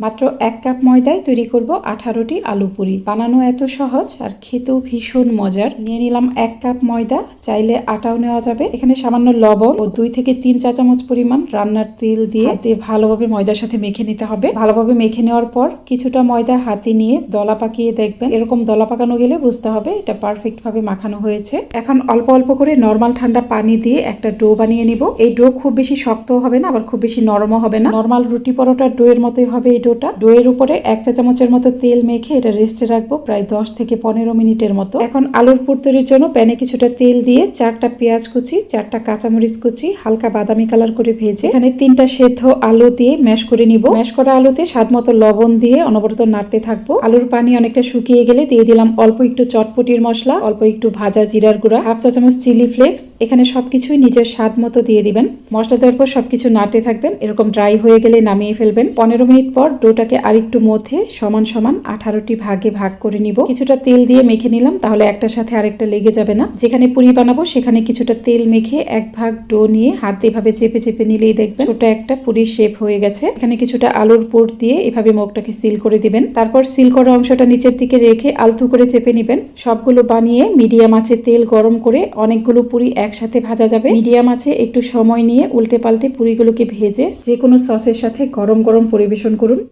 মাত্র 1 কাপ ময়দায় তৈরি করব 18টি আলু পুরি। বানানো এত সহজ আর খেতেও ভীষণ মজার। নিয়ে নিলাম 1 কাপ ময়দা, চাইলে আটাও নেওয়া যাবে। এখানে সামান্য লবণ ও 2 থেকে 3 চা চামচ পরিমাণ রান্নার তেল দিয়ে ভালোভাবে ময়দার সাথে মেখে নিতে হবে। ভালোভাবে মেখে নেওয়ার পর কিছুটা ময়দা হাতে নিয়ে দলা পাকিয়ে দেখবেন। এরকম দলা পাকানো গেলে বুঝতে হবে এটা পারফেক্ট ভাবে মাখানো হয়েছে। এখন অল্প অল্প করে নরমাল ঠান্ডা পানি দিয়ে একটা ডো বানিয়ে নিব। এই ডো খুব বেশি শক্তও হবে না, আবার খুব বেশি নরমও হবে না। নরমাল রুটি পরোটার ডো এর মতোই হবে এই ডোটা। ডোয়ের উপরে 1 চা চামচের মতো তেল মেখে এটা রেস্টে রাখবো প্রায় 10 থেকে 15 মিনিটের মতো। এখন আলুর পুর তৈরির জন্য প্যানে কিছুটা তেল দিয়ে 4টা পেঁয়াজ কুচি, 4টা কাঁচামরিচ কুচি হালকা বাদামি কালার করে ভেজে এখানে 3টা সেদ্ধ আলু দিয়ে ম্যাশ করে নিব। ম্যাশ করা আলুতে স্বাদ মতো লবণ দিয়ে অনবরত নাড়তে থাকবো। আলুর পানি অনেকটা শুকিয়ে গেলে দিয়ে দিলাম অল্প একটু চটপটির মশলা, অল্প একটু ভাজা জিরার গুঁড়া, 1/2 চা চামচ চিলি ফ্লেক্স। এখানে সবকিছুই নিজের স্বাদ মতো দিয়ে দিবেন। মশলা দেওয়ার পর সবকিছু নাড়তে থাকবেন। এরকম ড্রাই হয়ে গেলে নামিয়ে ফেলবেন। 15 মিনিট পর ডোটাকে আরেকটু মধ্যে সমান সমান 18টি ভাগে ভাগ করে নিব। কিছুটা তেল দিয়ে মেখে নিলাম, তাহলে একটার সাথে আরেকটা লেগে যাবে না। যেখানে পুরি বানাবো সেখানে কিছুটা তেল মেখে 1 ভাগ ডো নিয়ে হাত দিয়ে এভাবে চেপে চেপে নিলেই দেখবেন ছোট একটা পুরির শেপ হয়ে গেছে। এখানে কিছুটা আলুর পুর দিয়ে এভাবে মুখটাকে সিল করে দিবেন। তারপর সিল করা অংশটা নিচের দিকে রেখে আলতু করে চেপে নিবেন। সবগুলো বানিয়ে মিডিয়াম আঁচে তেল গরম করে অনেকগুলো পুরি একসাথে ভাজা যাবে। মিডিয়াম আঁচে একটু সময় নিয়ে উল্টে পাল্টে পুরিগুলোকে ভেজে যে কোনো সসের সাথে গরম গরম পরিবেশন করুন।